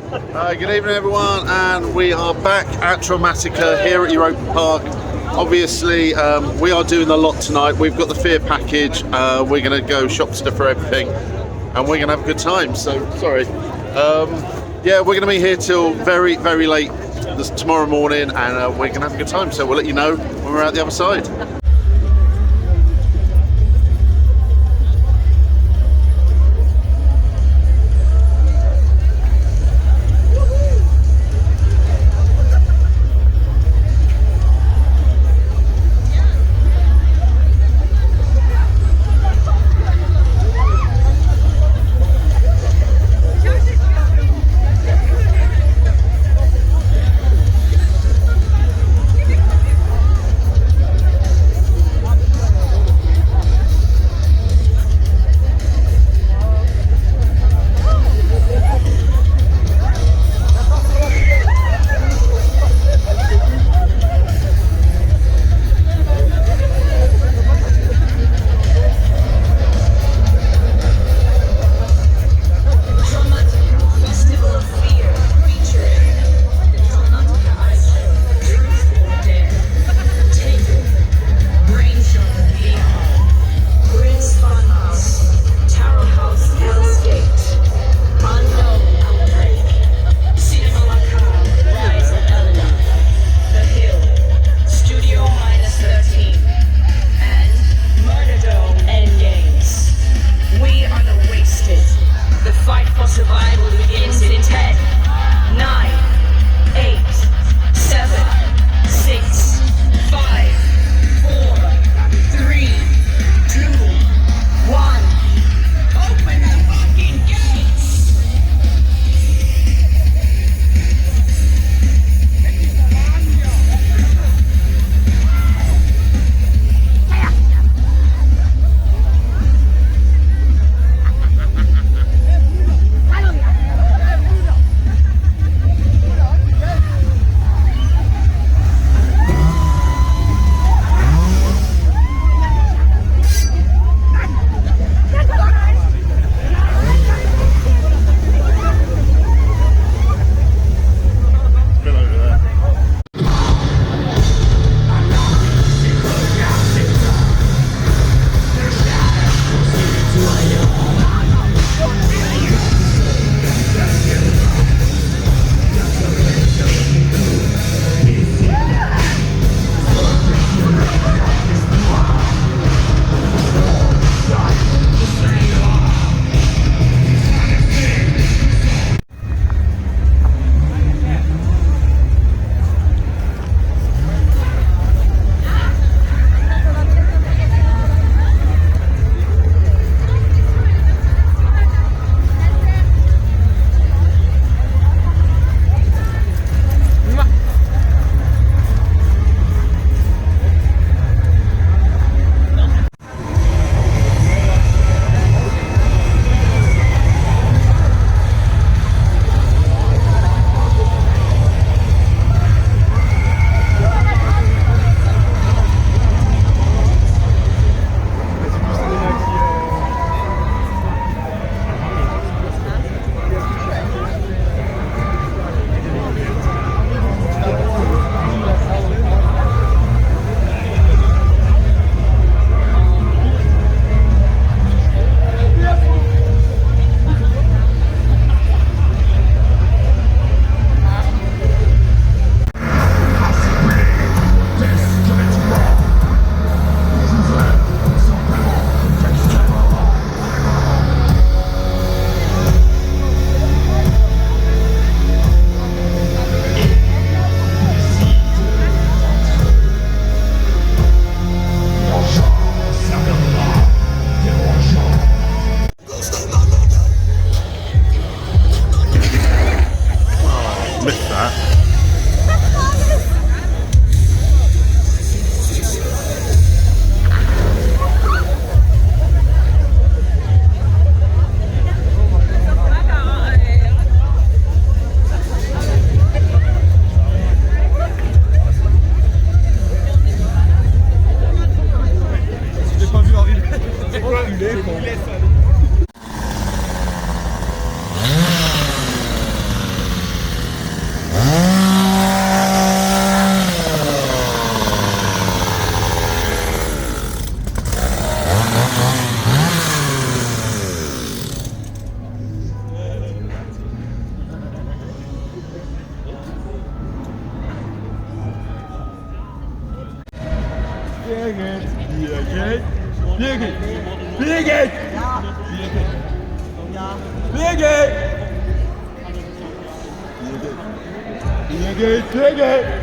Good evening everyone, and we are back at Traumatica here at Europa Park. Obviously we are doing a lot tonight. We've got the fear package, we're going to go shop stuff for everything, and we're going to have a good time. So sorry, yeah, we're going to be here till very late tomorrow morning, and we're going to have a good time, so we'll let you know when we're out the other side. Birgit! Birgit! Birgit!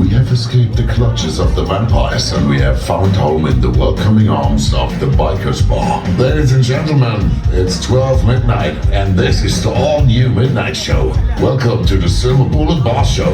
We have escaped the clutches of the vampires and we have found home in the welcoming arms of the Bikers Bar. Ladies and gentlemen, it's 12 midnight and this is the all-new Midnight Show. Welcome to the Silver Bullet Bar Show.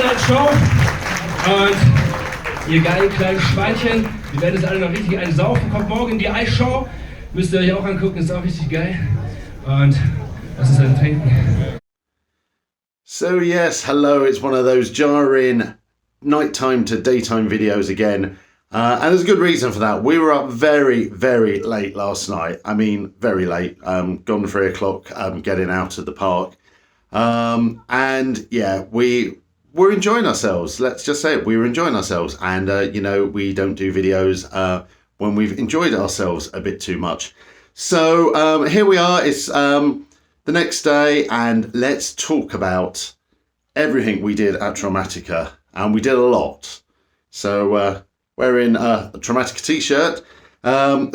One-Night-Show. Und ihr geilen kleinen Schweinchen, wir werden es alle noch richtig einsaufen. Kommt morgen in die Eisshow. Müsst ihr euch auch angucken, ist auch richtig geil. Und was ist ein Trinken? So yes, hello, it's one of those jarring nighttime to daytime videos again. And there's a good reason for that. We were up very, very late last night. I mean, very late. Gone 3 o'clock, getting out of the park. And yeah, we were enjoying ourselves. Let's just say it. We were enjoying ourselves. And, you know, we don't do videos when we've enjoyed ourselves a bit too much. So here we are. It's the next day. And let's talk about everything we did at Traumatica. And we did a lot. So wearing a Traumatica t-shirt.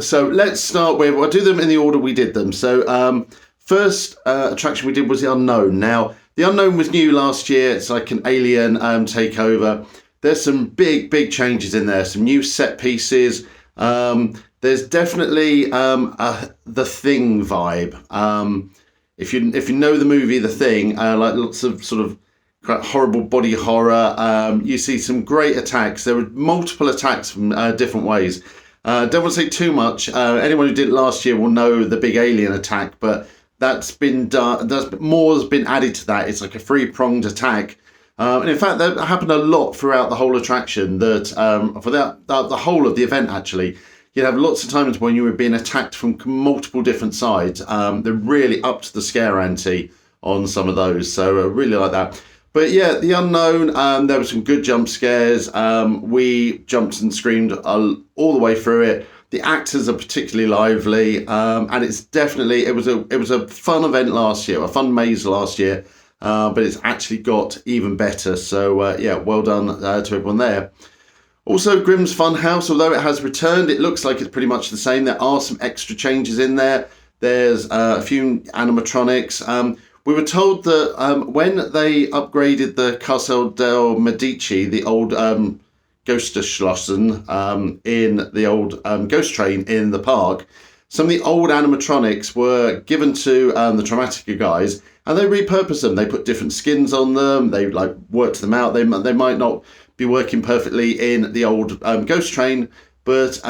So let's start with, I'll do them in the order we did them. So first attraction we did was the Unknown. Now, the Unknown was new last year. It's like an alien takeover. There's some big changes in there. Some new set pieces. There's definitely the Thing vibe. If you know the movie The Thing, like lots of sort of horrible body horror. You see some great attacks. There were multiple attacks from different ways. Don't want to say too much. Anyone who did it last year will know the big alien attack, but that's been done. More has been added to that. It's like a 3-pronged attack. And in fact, that happened a lot throughout the whole attraction. That for the whole of the event, actually, you'd have lots of times when you were being attacked from multiple different sides. They're really up to the scare ante on some of those. So I really like that. But yeah, the Unknown, there were some good jump scares. We jumped and screamed all the way through it. The actors are particularly lively, and it's definitely, it was a fun event last year, a fun maze last year, but it's actually got even better. So yeah, well done to everyone there. Also, Grimm's Funhouse, although it has returned, it looks like it's pretty much the same. There are some extra changes in there. There's a few animatronics. We were told that when they upgraded the Castle del Medici, the old Geisterschlossen in the old ghost train in the park, some of the old animatronics were given to the Traumatica guys, and they repurposed them. They put different skins on them. They like worked them out. They might not be working perfectly in the old ghost train, but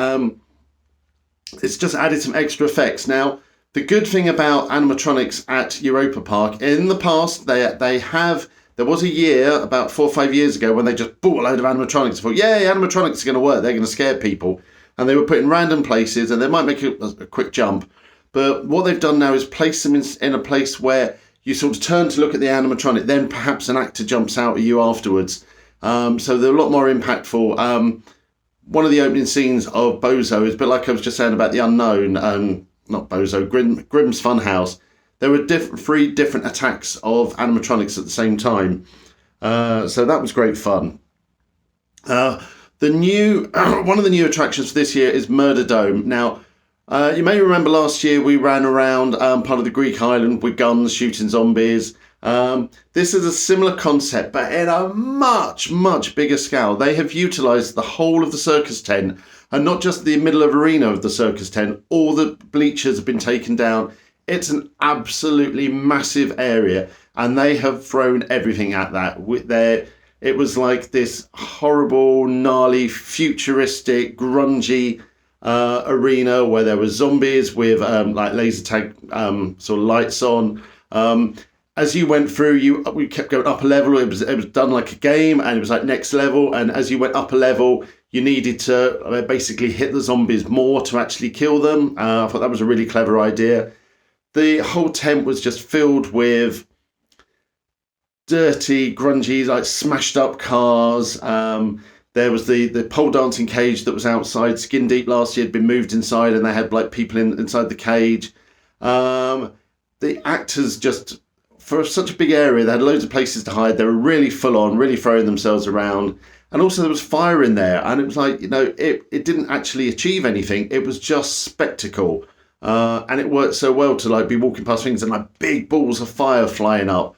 it's just added some extra effects. Now, the good thing about animatronics at Europa Park, in the past, there was a year, about 4 or 5 years ago, when they just bought a load of animatronics and thought, yay, animatronics are going to work, they're going to scare people. And they were put in random places, and they might make a quick jump. But what they've done now is place them in a place where you sort of turn to look at the animatronic, then perhaps an actor jumps out at you afterwards. So they're a lot more impactful. One of the opening scenes of Bozo is a bit like I was just saying about the Unknown, not Bozo, Grimm's Funhouse. There were 3 different attacks of animatronics at the same time. So that was great fun. The new one of the new attractions for this year is Murder Dome. Now, you may remember last year we ran around part of the Greek island with guns shooting zombies. This is a similar concept, but in a much bigger scale. They have utilised the whole of the circus tent, and not just the middle of arena of the circus tent. All the bleachers have been taken down. It's an absolutely massive area, and they have thrown everything at that. It was like this horrible, gnarly, futuristic, grungy arena where there were zombies with like laser tag sort of lights on. As you went through, we kept going up a level. It was done like a game, and it was like next level. And as you went up a level, you needed to basically hit the zombies more to actually kill them. I thought that was a really clever idea. The whole tent was just filled with dirty, grungy, like smashed up cars. There was the pole dancing cage that was outside. Skin Deep last year had been moved inside, and they had like people inside the cage. The actors just, for such a big area, they had loads of places to hide. They were really full on, really throwing themselves around. And also there was fire in there, and it was like, you know, it didn't actually achieve anything. It was just spectacle. And it worked so well to like be walking past things and like big balls of fire flying up.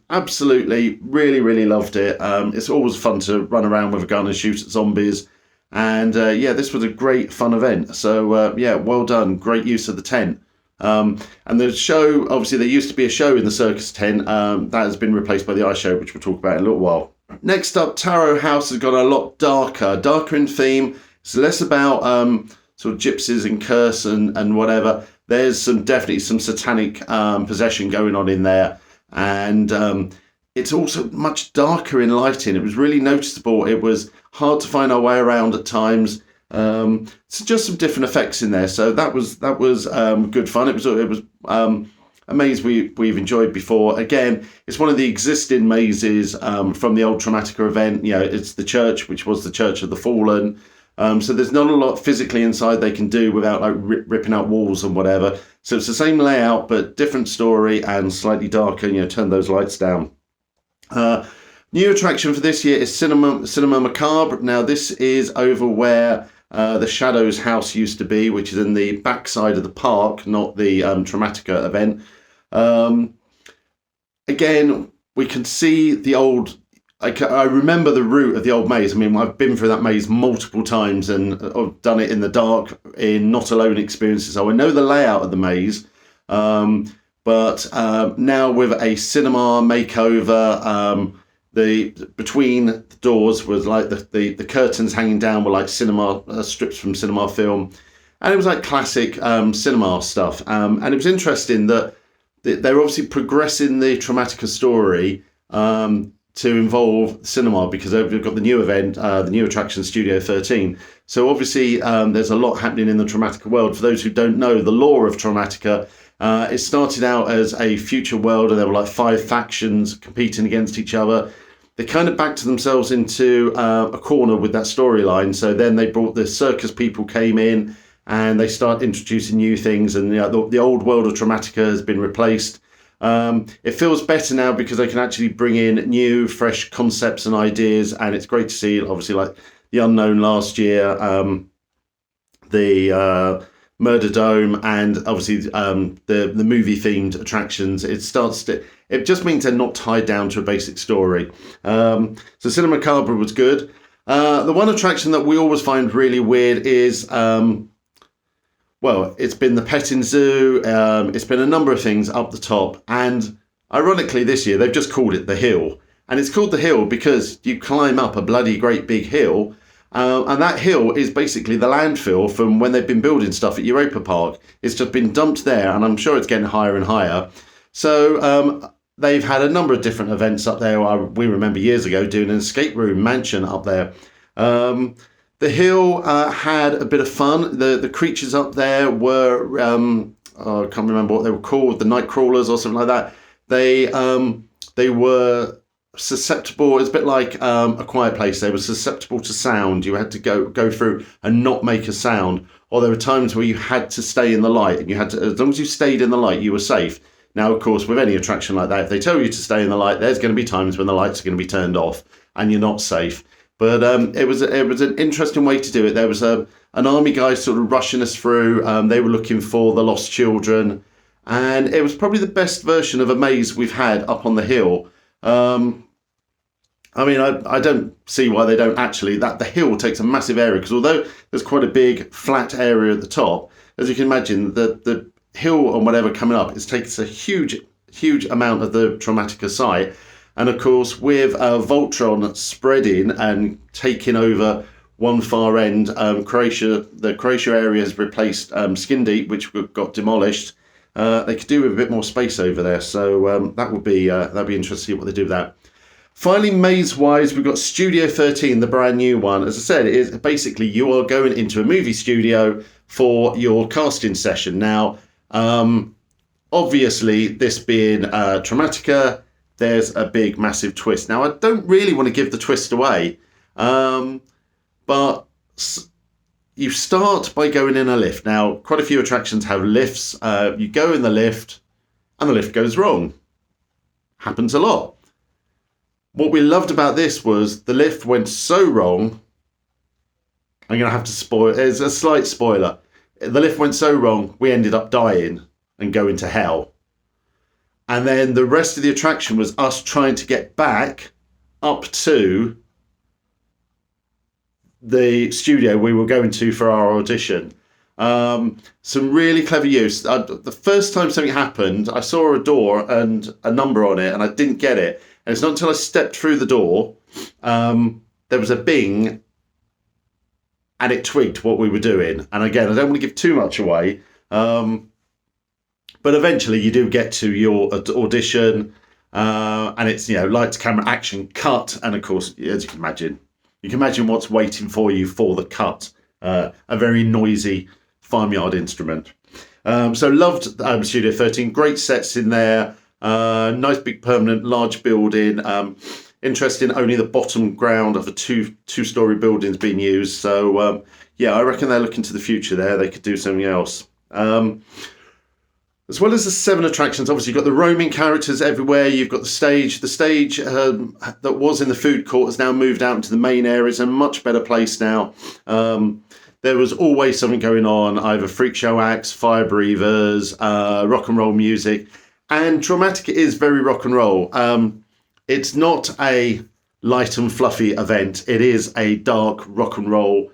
Absolutely, really loved it. It's always fun to run around with a gun and shoot at zombies. And yeah, this was a great fun event. So yeah, well done. Great use of the tent. And the show, obviously there used to be a show in the circus tent. That has been replaced by the ice show, which we'll talk about in a little while. Next up, Tarot House has got a lot darker in theme. It's less about sort of gypsies and curse and whatever. There's definitely some satanic possession going on in there, and it's also much darker in lighting. It was really noticeable. It was hard to find our way around at times. So just some different effects in there. So that was good fun. It was a maze we've enjoyed before. Again, it's one of the existing mazes from the old Traumatica event. You know, it's the church, which was the Church of the Fallen. So there's not a lot physically inside they can do without like ripping out walls and whatever. So it's the same layout, but different story and slightly darker. You know, turn those lights down. New attraction for this year is Cinema Macabre. Now this is over where the Shadows house used to be, which is in the back side of the park, not the Traumatica event. Again, we can see the old. I remember the route of the old maze. I mean, I've been through that maze multiple times and I've done it in the dark in Not Alone experiences. So I know the layout of the maze. But now with a cinema makeover, between the doors was like the curtains hanging down were like cinema strips from cinema film, and it was like classic cinema stuff. And it was interesting that they're obviously progressing the Traumatica story to involve cinema, because we've got the new event, the new attraction, Studio 13. So obviously there's a lot happening in the Traumatica world. For those who don't know the lore of Traumatica, it started out as a future world, and there were like 5 factions competing against each other. They kind of backed themselves into a corner with that storyline. So then they brought the circus people came in, and they start introducing new things, and the old world of Traumatica has been replaced. It feels better now because they can actually bring in new, fresh concepts and ideas, and it's great to see, obviously, like the Unknown last year, the Murder Dome, and obviously the movie-themed attractions. It just means they're not tied down to a basic story. So Cinema Macabre was good. The one attraction that we always find really weird is... well, it's been the petting zoo, it's been a number of things up the top, and ironically this year they've just called it the Hill. And it's called the Hill because you climb up a bloody great big hill, and that hill is basically the landfill from when they've been building stuff at Europa Park. It's just been dumped there, and I'm sure it's getting higher and higher. So they've had a number of different events up there. We remember years ago doing an escape room mansion up there. The hill had a bit of fun. The creatures up there were, I can't remember what they were called, the night crawlers or something like that. They were susceptible. It's a bit like A Quiet Place. They were susceptible to sound. You had to go through and not make a sound. Or there were times where you had to stay in the light, and you had to, as long as you stayed in the light, you were safe. Now, of course, with any attraction like that, if they tell you to stay in the light, there's going to be times when the lights are going to be turned off and you're not safe. But it was an interesting way to do it. There was an army guy sort of rushing us through. They were looking for the lost children, and it was probably the best version of a maze we've had up on the hill. I mean, I don't see why they don't actually. The hill takes a massive area, because although there's quite a big flat area at the top, as you can imagine, the hill and whatever coming up, it takes a huge amount of the Traumatica site. And of course, with Voltron spreading and taking over one far end, the Croatia area has replaced Skin Deep, which got demolished. They could do with a bit more space over there, so that'd be interesting to see what they do with that. Finally, maze-wise, we've got Studio 13, the brand new one. As I said, it is basically you are going into a movie studio for your casting session. Now, obviously, this being Traumatica, there's a big, massive twist. Now, I don't really want to give the twist away, but you start by going in a lift. Now, quite a few attractions have lifts. You go in the lift, and the lift goes wrong. Happens a lot. What we loved about this was the lift went so wrong. I'm going to have to spoil. There's a slight spoiler. The lift went so wrong, we ended up dying and going to hell. And then the rest of the attraction was us trying to get back up to the studio we were going to for our audition. Some really clever use. The first time something happened, I saw a door and a number on it, and I didn't get it. And it's not until I stepped through the door there was a bing, and it twigged what we were doing. And again, I don't want to give too much away, but eventually you do get to your audition, and it's, lights, camera, action, cut, and of course, as you can imagine what's waiting for you for the cut. A very noisy farmyard instrument. So loved Studio 13. Great sets in there. Nice big permanent large building. Interesting, only the bottom ground of a two-story building is being used. So I reckon they're looking to the future there. They could do something else. As well as the 7 attractions, obviously you've got the roaming characters everywhere. You've got the stage. The stage that was in the food court has now moved out into the main area. It's a much better place now. There was always something going on, either freak show acts, fire breathers, rock and roll music. And Traumatica is very rock and roll. It's not a light and fluffy event. It is a dark rock and roll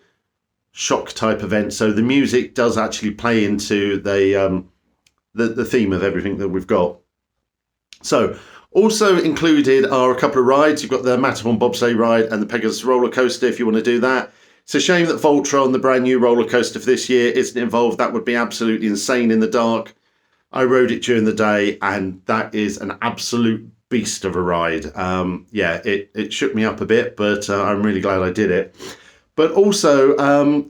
shock type event. So the music does actually play into the theme of everything that we've got. So also included are a couple of rides. You've got the Matterhorn bobsleigh ride and the Pegasus roller coaster if you want to do that. It's a shame that Voltron, the brand new roller coaster for this year, isn't involved. That would be absolutely insane in the dark. I rode it during the day, and that is an absolute beast of a ride. It shook me up a bit, but I'm really glad I did it. But also,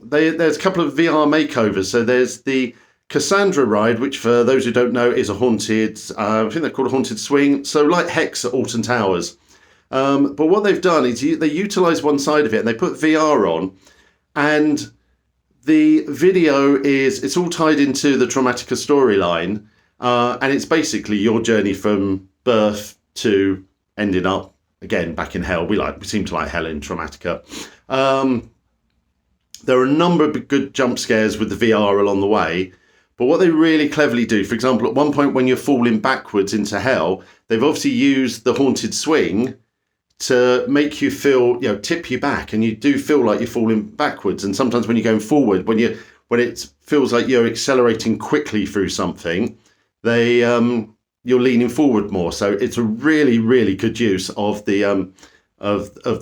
there's a couple of VR makeovers. So there's the Cassandra ride, which for those who don't know is a haunted, I think they're called a haunted swing. So like Hex at Alton Towers. But what they've done is they utilise one side of it and they put VR on, and the video it's all tied into the Traumatica storyline, and it's basically your journey from birth to ending up again back in hell. We seem to like hell in Traumatica. There are a number of good jump scares with the VR along the way. But what they really cleverly do, for example, at one point when you're falling backwards into hell, they've obviously used the haunted swing to make you feel, tip you back, and you do feel like you're falling backwards. And sometimes when you're going forward, when it feels like you're accelerating quickly through something, you're leaning forward more. So it's a really, really good use of the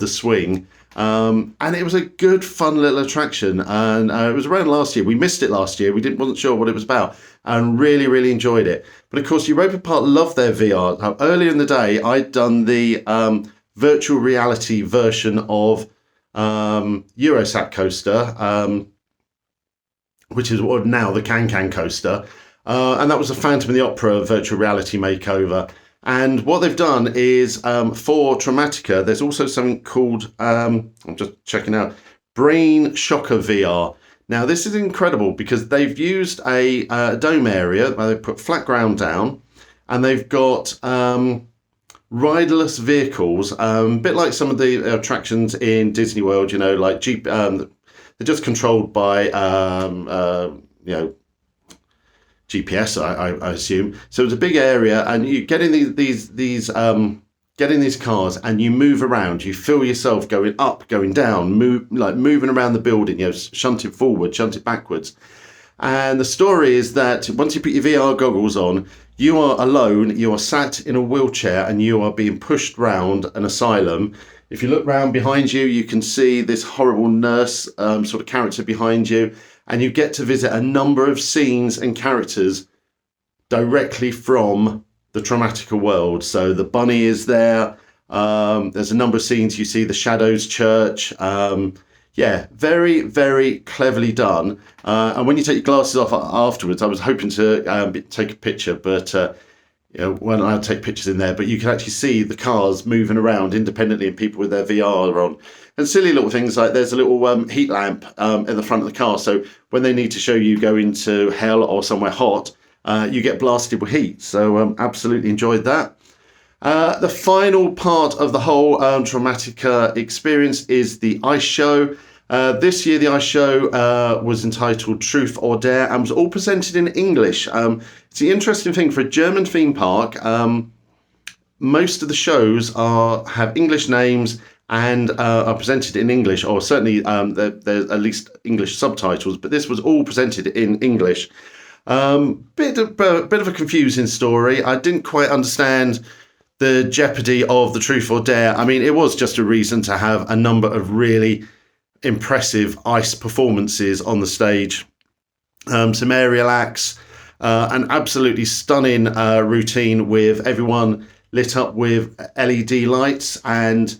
swing. And it was a good, fun little attraction. And it was around last year. We missed it last year. We wasn't sure what it was about, and really, really enjoyed it. But of course, Europa Park loved their VR. Now, earlier in the day, I'd done the virtual reality version of Eurosat coaster, which is now the Can coaster. And that was a Phantom of the Opera virtual reality makeover. And what they've done is, for Traumatica, there's also something called, I'm just checking out, Brain Shocker VR. Now, this is incredible because they've used a dome area where they've put flat ground down, and they've got riderless vehicles, a bit like some of the attractions in Disney World, like Jeep. They're just controlled by, GPS, I assume. So it's a big area, and you get in these cars, and you move around. You feel yourself going up, going down, moving around the building. Shunted forward, shunted backwards. And the story is that once you put your VR goggles on, you are alone. You are sat in a wheelchair, and you are being pushed round an asylum. If you look round behind you, you can see this horrible nurse sort of character behind you. And you get to visit a number of scenes and characters directly from the Traumatica world. So the bunny is there. There's a number of scenes. You see the Shadows Church. Very, very cleverly done. And when you take your glasses off afterwards, I was hoping to take a picture, but when I take pictures in there, but you can actually see the cars moving around independently and people with their VR on. And silly little things like there's a little heat lamp in the front of the car. So when they need to show you go into hell or somewhere hot, you get blasted with heat. So absolutely enjoyed that. The final part of the whole Traumatica experience is the ice show. This year, the ice show was entitled Truth or Dare and was all presented in English. It's the interesting thing for a German theme park. Most of the shows have English names and are presented in English, or certainly there's at least English subtitles, but this was all presented in English. Bit of a confusing story. I didn't quite understand the jeopardy of the truth or dare. I mean, it was just a reason to have a number of really impressive ice performances on the stage. Some aerial acts, an absolutely stunning routine with everyone lit up with LED lights, and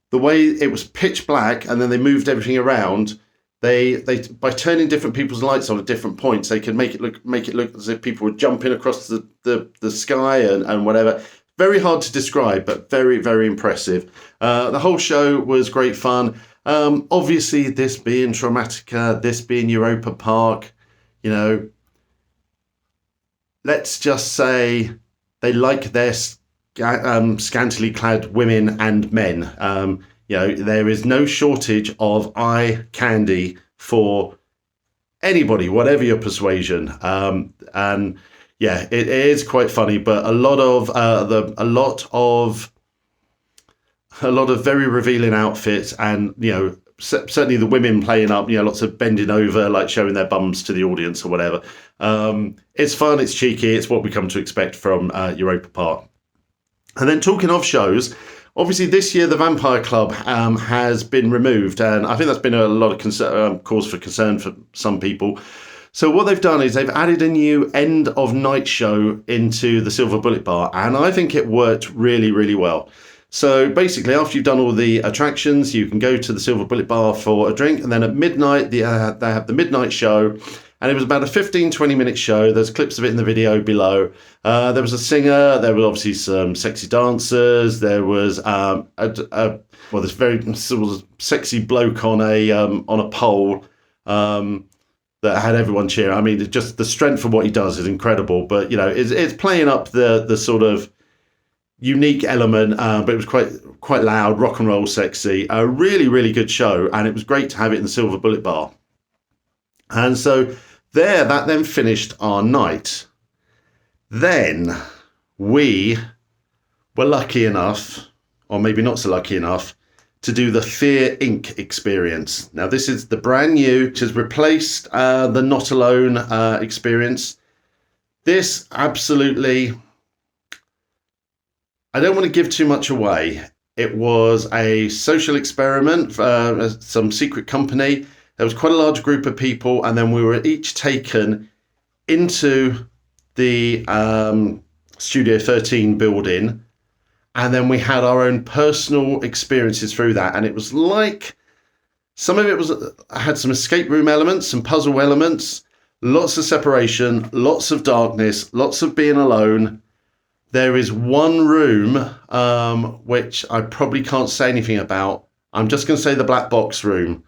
the way it was pitch black and then they moved everything around. They by turning different people's lights on at different points, they could make it look as if people were jumping across the sky and whatever. Very hard to describe, but very, very impressive. The whole show was great fun. Obviously, this being Traumatica, this being Europa Park, you know, let's just say they like their scantily clad women and men. You know, there is no shortage of eye candy for anybody, whatever your persuasion. And yeah, it is quite funny, but a lot of very revealing outfits, and you know, certainly the women playing up, you know, lots of bending over, like showing their bums to the audience or whatever. It's fun, it's cheeky, it's what we come to expect from Europa Park. And then talking of shows, obviously this year the Vampire Club has been removed, and I think that's been a lot of cause for concern for some people. So what they've done is they've added a new end of night show into the Silver Bullet Bar, and I think it worked really, really well. So basically, after you've done all the attractions, you can go to the Silver Bullet Bar for a drink, and then at midnight they have the midnight show. And it was about a 15-20 minute show. There's clips of it in the video below. There was a singer. There were obviously some sexy dancers. There was this very sort of sexy bloke on a pole that had everyone cheering. I mean, just the strength of what he does is incredible. But you know, it's playing up the sort of unique element, but it was quite loud, rock and roll, sexy. A really, really good show, and it was great to have it in the Silver Bullet Bar. And so that then finished our night. Then we were lucky enough, or maybe not so lucky enough, to do the Fear Inc. experience. Now, this is the brand new, which has replaced the Not Alone experience. This absolutely, I don't want to give too much away. It was a social experiment for some secret company. There was quite a large group of people, and then we were each taken into the Studio 13 building, and then we had our own personal experiences through that. And it was like, some of it had some escape room elements, some puzzle elements, lots of separation, lots of darkness, lots of being alone. There is one room which I probably can't say anything about. I'm just going to say the black box room.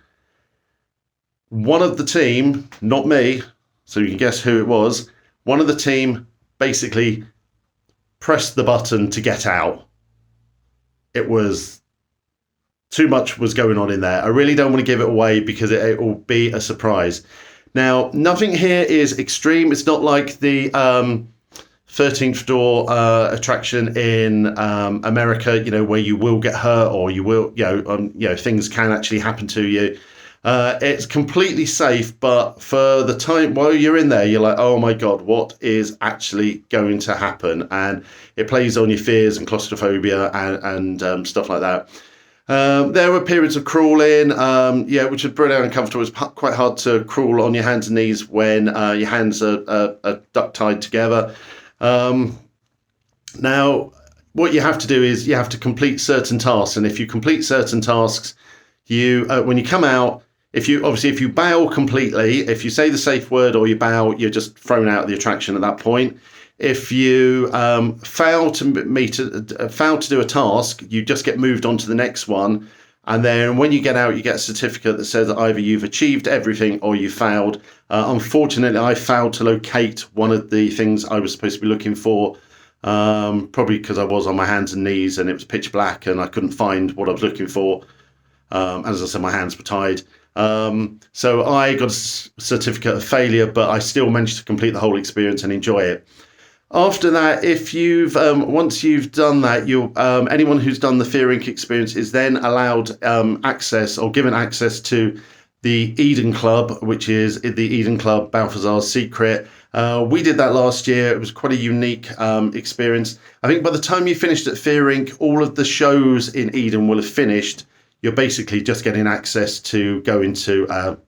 One of the team, not me, so you can guess who it was, one of the team basically pressed the button to get out. It was too much was going on in there. I really don't want to give it away because it will be a surprise. Now, nothing here is extreme. It's not like the 13th Door attraction in America, you know, where you will get hurt or you will, things can actually happen to you. It's completely safe, but for the time while you're in there, you're like, oh my God, what is actually going to happen? And it plays on your fears and claustrophobia and stuff like that. There were periods of crawling, which was pretty uncomfortable. It was quite hard to crawl on your hands and knees when your hands are duct tied together. Now, what you have to do is you have to complete certain tasks, and if you complete certain tasks, you when you come out, if you bail completely, if you say the safe word or you bail, you're just thrown out of the attraction at that point. If you fail to do a task, you just get moved on to the next one. And then when you get out, you get a certificate that says that either you've achieved everything or you failed. Unfortunately, I failed to locate one of the things I was supposed to be looking for, probably because I was on my hands and knees and it was pitch black and I couldn't find what I was looking for. As I said, my hands were tied. So I got a certificate of failure, but I still managed to complete the whole experience and enjoy it. After that, if you've once you've done that, anyone who's done the Fear Inc. experience is then allowed access or given access to the Eden Club, which is the Eden Club Balthazar's Secret. We did that last year. It was quite a unique experience. I think by the time you finished at Fearing, all of the shows in Eden will have finished. You're basically just getting access to go into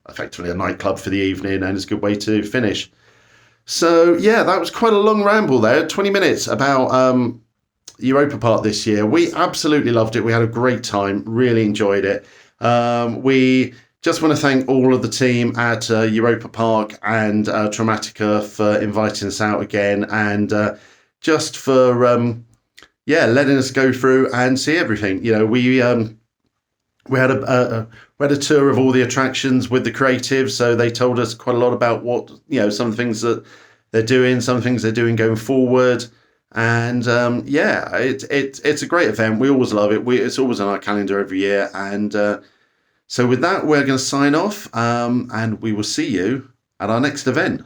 effectively a nightclub for the evening, and it's a good way to finish. So yeah, that was quite a long ramble there, 20 minutes about Europa Park this year. We absolutely loved it. We had a great time, really enjoyed it. We just want to thank all of the team at Europa Park and Traumatica for inviting us out again, and just for letting us go through and see everything. You know, we had a tour of all the attractions with the creatives, so they told us quite a lot about what, you know, some of the things that they're doing, some things they're doing going forward. And it's a great event. We always love it. It's always on our calendar every year. And so with that, we're going to sign off, and we will see you at our next event.